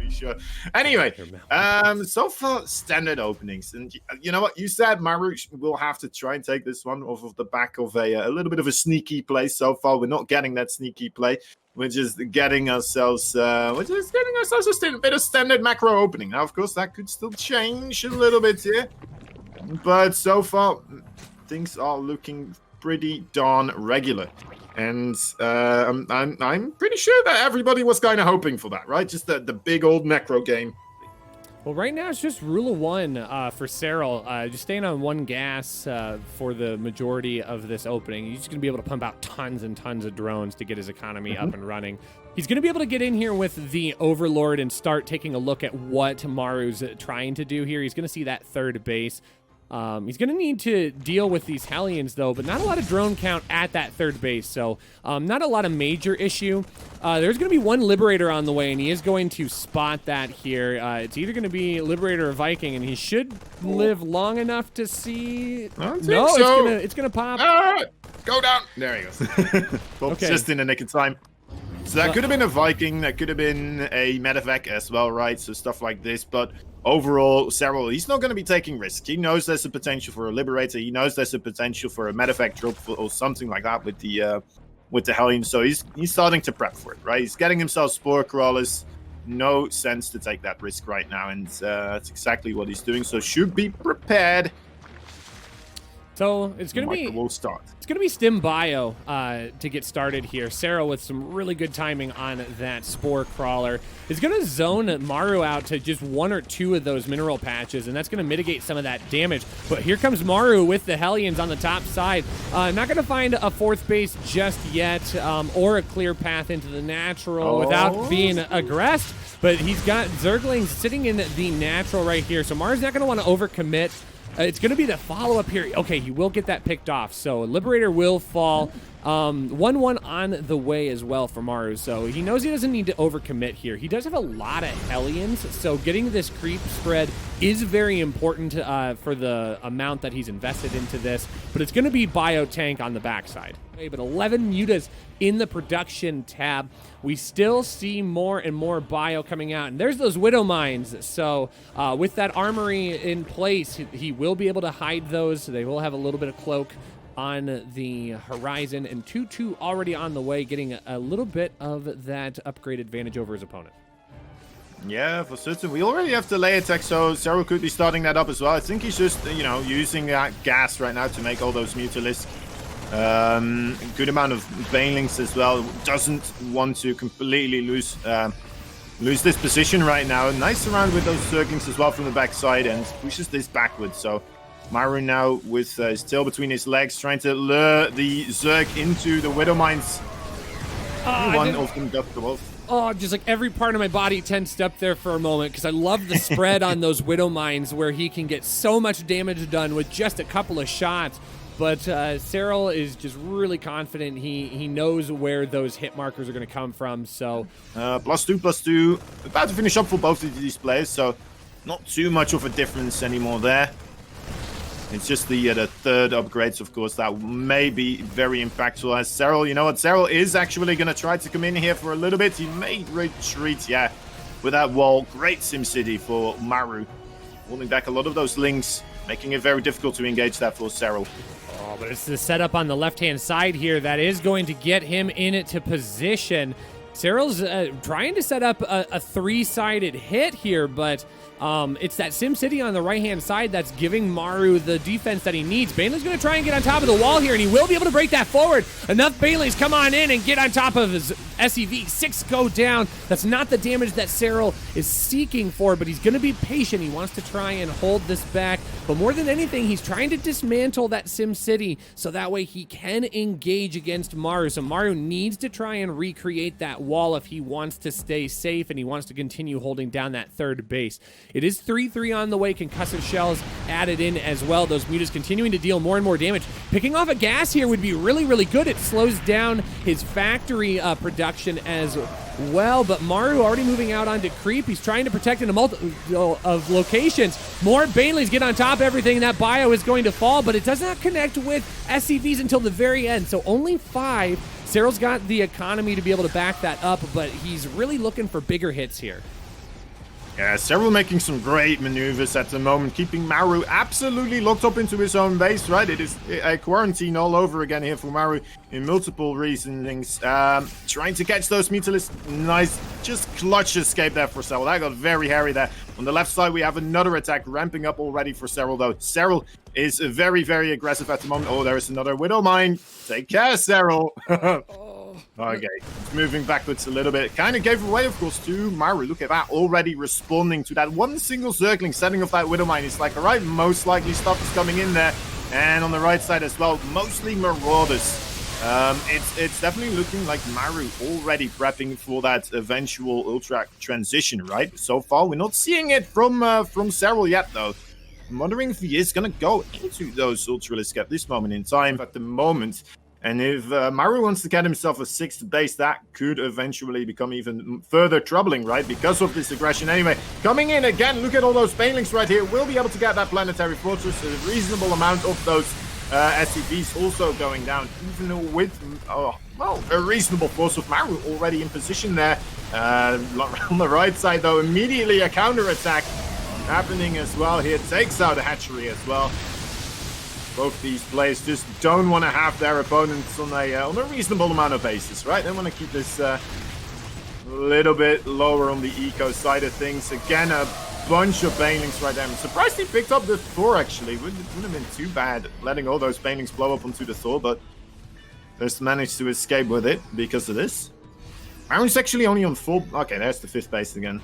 be sure. Anyway, so far, standard openings. And you know what? You said Maru will have to try and take this one off of the back of a little bit of a sneaky play. So far, we're not getting that sneaky play. We're just getting ourselves a bit of standard macro opening. Now, of course, that could still change a little bit here. But so far, things are looking pretty darn regular. And I'm pretty sure that everybody was kind of hoping for that, right? Just the big old macro game. Well, right now it's just rule of one for Serral. Just staying on one gas for the majority of this opening. He's just going to be able to pump out tons and tons of drones to get his economy up and running. He's going to be able to get in here with the Overlord and start taking a look at what Maru's trying to do here. He's going to see that third base. He's going to need to deal with these Hellions, though, but not a lot of drone count at that third base, so not a lot of major issue. There's going to be one Liberator on the way, and he is going to spot that here. It's either going to be Liberator or Viking, and he should live long enough to see... It's going to pop. Go down. There he goes. Well, okay. Just in the nick of time. So that could have been a Viking, that could have been a Medevac as well, right? So stuff like this, but... Overall, Serral, he's not going to be taking risks. He knows there's a potential for a Liberator. He knows there's a potential for a Medevac drop or something like that with the Hellion. So he's starting to prep for it, right? He's getting himself Spore Crawlers. No sense to take that risk right now, and that's exactly what he's doing. So should be prepared. So it's going to be It's going to be Stim Bio to get started here. Serral with some really good timing on that Spore Crawler is going to zone Maru out to just one or two of those mineral patches, and that's going to mitigate some of that damage. But here comes Maru with the Hellions on the top side. Not going to find a fourth base just yet, or a clear path into the natural without being aggressed. But he's got Zerglings sitting in the natural right here, so Maru's not going to want to overcommit. It's going to be the follow-up here. Okay, he will get that picked off. So Liberator will fall. 1-1 on the way as well for Maru. So he knows he doesn't need to overcommit here. He does have a lot of Hellions, so getting this creep spread is very important for the amount that he's invested into this. But it's going to be Biotank on the backside. But 11 mutas in the production tab. We still see more and more bio coming out. And there's those Widow Mines. So with that armory in place, he will be able to hide those. So they will have a little bit of cloak on the horizon. And 2-2 already on the way, getting a little bit of that upgrade advantage over his opponent. Yeah, for certain. We already have the layer attack, so Serral could be starting that up as well. I think he's just, using that gas right now to make all those Mutalisks. Good amount of Banelings as well. Doesn't want to completely lose this position right now. Nice around with those Zerglings as well from the backside and pushes this backwards. So Maru now with his tail between his legs, trying to lure the Zerg into the Widow Mines. One of them got the wolf. Oh, just like every part of my body tensed up there for a moment because I love the spread on those Widow Mines where he can get so much damage done with just a couple of shots. But Serral is just really confident. He knows where those hit markers are going to come from. So +2/+2. About to finish up for both of these players. So not too much of a difference anymore there. It's just the third upgrades, of course, that may be very impactful. As Serral, you know what? Serral is actually going to try to come in here for a little bit. He may retreat, yeah, with that wall. Great SimCity for Maru. Holding back a lot of those links, making it very difficult to engage that for Serral. Oh, but it's the setup on the left-hand side here that is going to get him into position. Serral's trying to set up a three-sided hit here, but it's that SimCity on the right-hand side that's giving Maru the defense that he needs. Baneling's going to try and get on top of the wall here, and he will be able to break that forward. Enough Banelings come on in and get on top of his SEV. 6 go down. That's not the damage that Serral is seeking for, but he's going to be patient. He wants to try and hold this back. But more than anything, he's trying to dismantle that SimCity so that way he can engage against Maru. So Maru needs to try and recreate that wall if he wants to stay safe and he wants to continue holding down that third base. It is 3-3 on the way. Concussive shells added in as well. Those mutas continuing to deal more and more damage. Picking off a gas here would be really, really good. It slows down his factory production as well, but Maru already moving out onto creep. He's trying to protect in a multiple of locations. More Banelings get on top of everything. That bio is going to fall, but it does not connect with SCVs until the very end, so only 5. Serral's got the economy to be able to back that up, but he's really looking for bigger hits here. Yeah, Serral making some great maneuvers at the moment, keeping Maru absolutely locked up into his own base, right? It is a quarantine all over again here for Maru in multiple reasonings. Trying to catch those Mutalisks. Nice, just clutch escape there for Serral. That got very hairy there. On the left side, we have another attack ramping up already for Serral, though. Serral is very, very aggressive at the moment. Oh, there is another Widow Mine. Take care, Serral. Okay, moving backwards a little bit. Kind of gave away, of course, to Maru. Look at that, already responding to that one single circling, setting off that Widow Mine. It's like, all right, most likely stuff is coming in there. And on the right side as well, mostly Marauders. It's definitely looking like Maru already prepping for that eventual Ultra transition, right? So far, we're not seeing it from Serral yet, though. I'm wondering if he is going to go into those Ultralisks at this moment in time. At the moment, and if Maru wants to get himself a 6th base, that could eventually become even further troubling, right? Because of this aggression. Anyway, coming in again, look at all those Banelings right here. We'll be able to get that Planetary Fortress, a reasonable amount of those SCVs also going down, even with, well, a reasonable force of Maru already in position there. On the right side, though, immediately a counter-attack happening as well here. Takes out a hatchery as well. Both these players just don't want to have their opponents on a reasonable amount of bases, right? They want to keep this a little bit lower on the eco side of things. Again, a bunch of Banelings right there. I'm surprised he picked up the Thor, actually. Wouldn't have been too bad letting all those Banelings blow up onto the Thor, but just managed to escape with it because of this. Maru's actually only on 4. Okay, there's the 5th base again.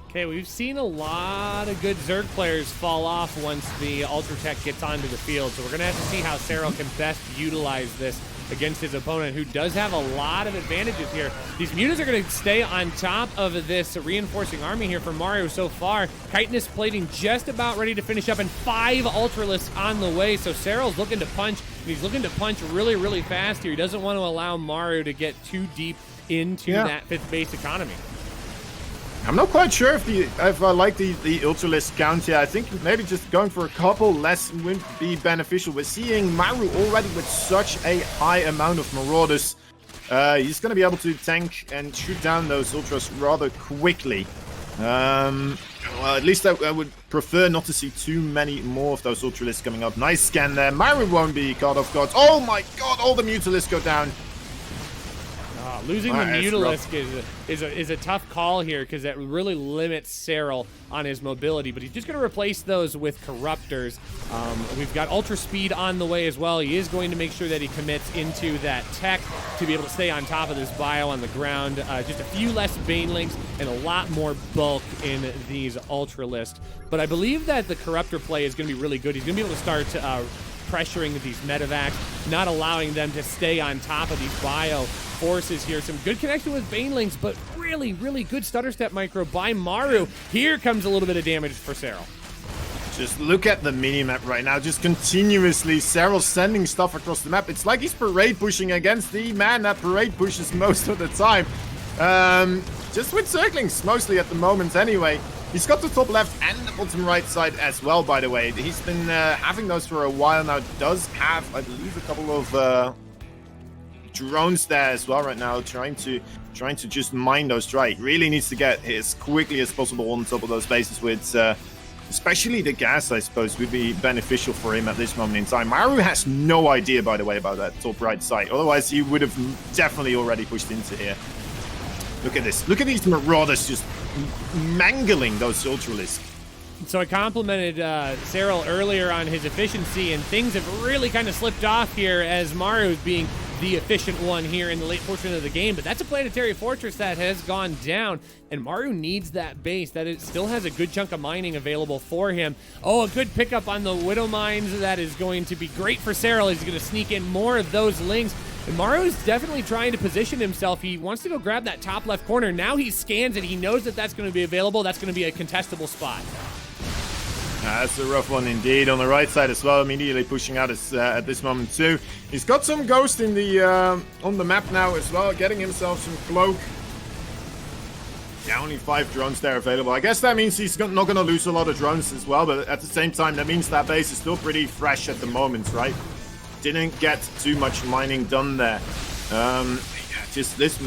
Okay, we've seen a lot of good Zerg players fall off once the Ultra Tech gets onto the field, so we're going to have to see how Serral can best utilize this against his opponent, who does have a lot of advantages here. These Mutas are going to stay on top of this reinforcing army here for Maru so far. Chitinous plating just about ready to finish up, and 5 Ultralisks on the way, so Serral's looking to punch, and he's looking to punch really, really fast here. He doesn't want to allow Maru to get too deep into that 5th base economy. I'm not quite sure if I like the Ultralisk count here. I think maybe just going for a couple less would be beneficial. We're seeing Maru already with such a high amount of Marauders. He's going to be able to tank and shoot down those Ultras rather quickly. Well, at least I would prefer not to see too many more of those Ultralisks coming up. Nice scan there. Maru won't be caught off guard. Oh my god, all the Mutalisks go down. Losing the Mutalisk is a tough call here, because that really limits Serral on his mobility, but he's just going to replace those with Corruptors. We've got Ultra Speed on the way as well. He is going to make sure that he commits into that tech to be able to stay on top of this bio on the ground. Just a few less Banelings and a lot more bulk in these Ultralisks. But I believe that the Corruptor play is going to be really good. He's going to be able to start pressuring these medevacs, not allowing them to stay on top of these bio forces here. Some good connection with Banelings, but really, really good stutter step micro by Maru. Here comes a little bit of damage for Serral. Just look at the minimap right now. Just continuously Serral sending stuff across the map. It's like he's parade pushing against the man that parade pushes most of the time. Just with circlings mostly at the moment anyway. He's got the top left and the bottom right side as well, by the way. He's been having those for a while now. Does have, I believe, a couple of drones there as well right now, trying to just mine those dry. Really needs to get as quickly as possible on top of those bases with especially the gas, I suppose, would be beneficial for him at this moment in time. Maru has no idea, by the way, about that top right side. Otherwise, he would have definitely already pushed into here. Look at this. Look at these Marauders just mangling those Ultralisks. So I complimented Serral earlier on his efficiency, and things have really kind of slipped off here as Maru is being the efficient one here in the late portion of the game. But that's a Planetary Fortress that has gone down, and Maru needs that base. That it still has a good chunk of mining available for him. Oh, a good pickup on the Widow Mines. That is going to be great for Serral. He's going to sneak in more of those lings. And Maru's definitely trying to position himself. He wants to go grab that top left corner. Now he scans it. He knows that that's going to be available. That's going to be a contestable spot. That's a rough one indeed. On the right side as well, immediately pushing out at this moment too. He's got some Ghost in the on the map now as well, getting himself some Cloak. Yeah, only 5 drones there available. I guess that means he's not going to lose a lot of drones as well, but at the same time, that means that base is still pretty fresh at the moment, right? Didn't get too much mining done there. Yeah, just this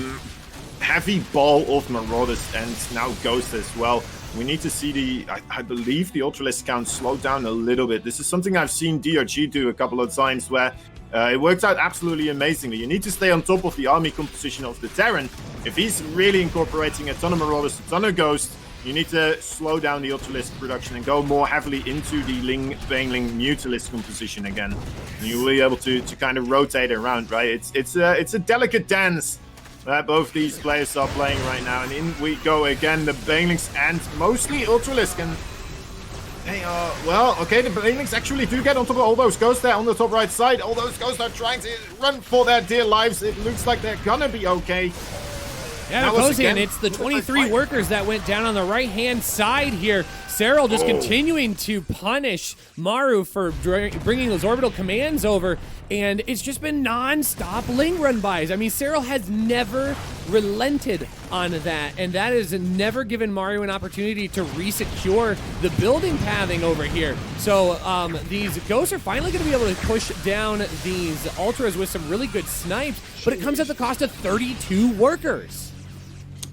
heavy ball of Marauders and now Ghost as well. We need to see I believe the Ultralisk count slow down a little bit. This is something I've seen DRG do a couple of times where it works out absolutely amazingly. You need to stay on top of the army composition of the Terran. If he's really incorporating a ton of Marauders, a ton of Ghosts, you need to slow down the Ultralisk production and go more heavily into the Baneling Mutalisk composition again. And you will be able to kind of rotate around, right? It's a delicate dance that both these players are playing right now. And in we go again, the Banelings and mostly Ultralisk. And they are, well, okay, the Banelings actually do get on top of all those Ghosts there on the top right side. All those Ghosts are trying to run for their dear lives. It looks like they're gonna be okay. Yeah, it goes in. It's the 23 workers that went down on the right-hand side here. Serral just continuing to punish Maru for bringing those orbital commands over, and it's just been non-stop Ling run-bys. I mean, Serral has never relented on that, and that has never given Maru an opportunity to re-secure the building pathing over here. So these Ghosts are finally going to be able to push down these Ultras with some really good snipes, but it comes at the cost of 32 workers.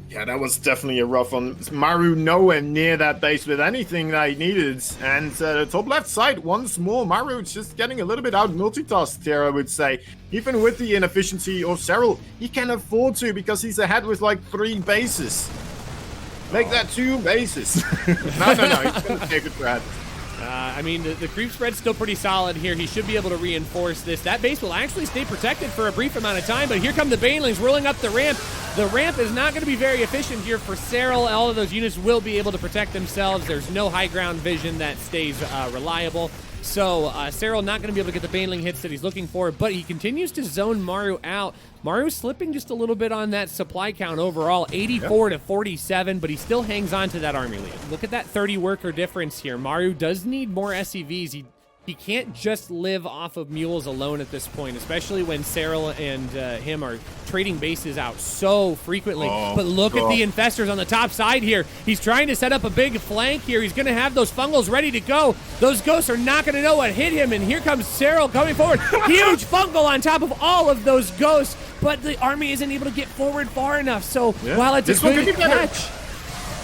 Yeah, that was definitely a rough one. Maru nowhere near that base with anything that he needed. And the top left side, once more, Maru's just getting a little bit out multitasked here, I would say. Even with the inefficiency of Serral, he can afford to because he's ahead with like 3 bases. Make that 2 bases. No, he's going to take it, Brad. I mean, the creep spread's still pretty solid here. He should be able to reinforce this. That base will actually stay protected for a brief amount of time, but here come the Banelings rolling up the ramp. The ramp is not going to be very efficient here for Serral. All of those units will be able to protect themselves. There's no high ground vision that stays reliable. So Serral not going to be able to get the Baneling hits that he's looking for, but he continues to zone Maru out. Maru's slipping just a little bit on that supply count overall, 84 to 47, but he still hangs on to that army lead. Look at that 30 worker difference here. Maru does need more SCVs. He can't just live off of mules alone at this point, especially when Serral and him are trading bases out so frequently. But look at the infestors on the top side here. He's trying to set up a big flank here. He's going to have those fungals ready to go. Those Ghosts are not going to know what hit him, and here comes Serral coming forward. Huge fungal on top of all of those Ghosts, but the army isn't able to get forward far enough. So while it's a good catch,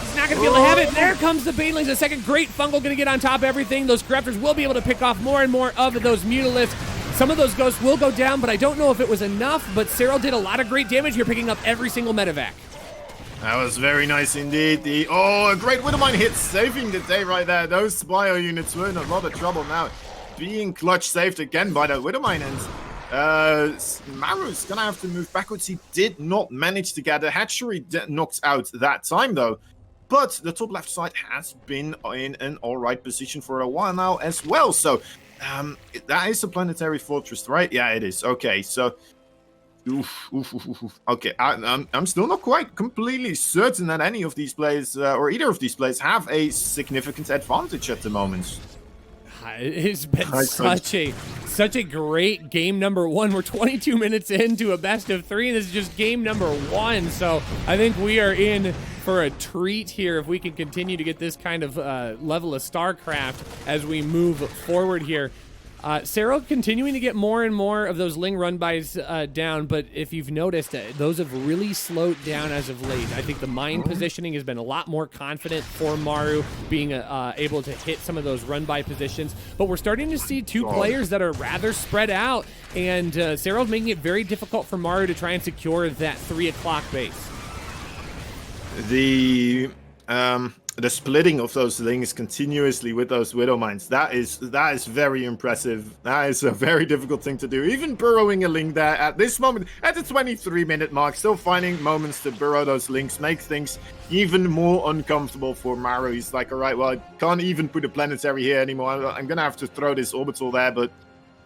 he's not going to be able to have it. There comes the Banelings. A second great fungal going to get on top of everything. Those Corruptors will be able to pick off more and more of those Mutalisks. Some of those Ghosts will go down, but I don't know if it was enough. But Serral did a lot of great damage here, picking up every single medevac. That was very nice indeed. A great Widowmine hit, saving the day right there. Those bio units were in a lot of trouble now. Being clutch saved again by that Widowmine, and Maru's gonna have to move backwards. He did not manage to get a hatchery knocked out that time, though. But the top left side has been in an alright position for a while now as well. So that is a planetary fortress, right? Yeah, it is. Okay, so okay, I'm still not quite completely certain that any of these players or either of these players have a significant advantage at the moment. It's been such a great game number 1. We're 22 minutes into a best of 3, and this is just game number 1. So I think we are in for a treat here if we can continue to get this kind of level of StarCraft as we move forward here. Serral continuing to get more and more of those Ling run-bys down, but if you've noticed, those have really slowed down as of late. I think the mine positioning has been a lot more confident for Maru, being able to hit some of those run-by positions, but we're starting to see 2 players that are rather spread out, and Serral's making it very difficult for Maru to try and secure that 3 o'clock base. The splitting of those Lings continuously with those Widowmines, that is very impressive. That is a very difficult thing to do. Even burrowing a Ling there at this moment, at the 23-minute mark, still finding moments to burrow those Lings, make things even more uncomfortable for Maru. He's like, all right, well, I can't even put a planetary here anymore. I'm going to have to throw this orbital there, but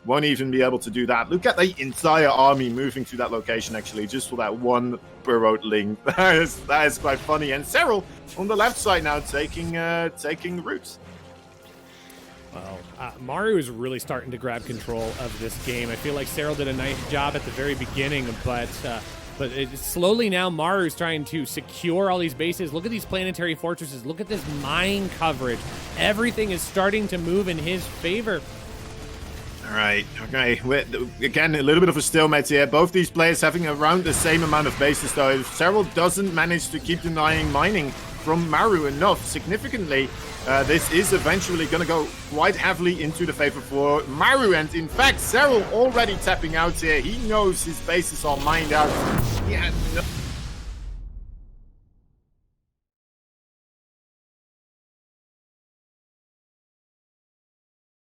won't even be able to do that. Look at the entire army moving to that location, actually, just for that one burrowed Ling. That is quite funny. And Serral on the left side now taking routes. Well, Maru is really starting to grab control of this game. I feel like Serral did a nice job at the very beginning, but it's slowly now Maru's trying to secure all these bases. Look at these planetary fortresses. Look at this mine coverage. Everything is starting to move in his favor. All right, okay. Again, a little bit of a stalemate here. Both these players having around the same amount of bases, though. If Serral doesn't manage to keep denying mining from Maru enough, significantly, this is eventually going to go quite heavily into the favor for Maru. And in fact, Serral already tapping out here. He knows his bases are mined out. He had no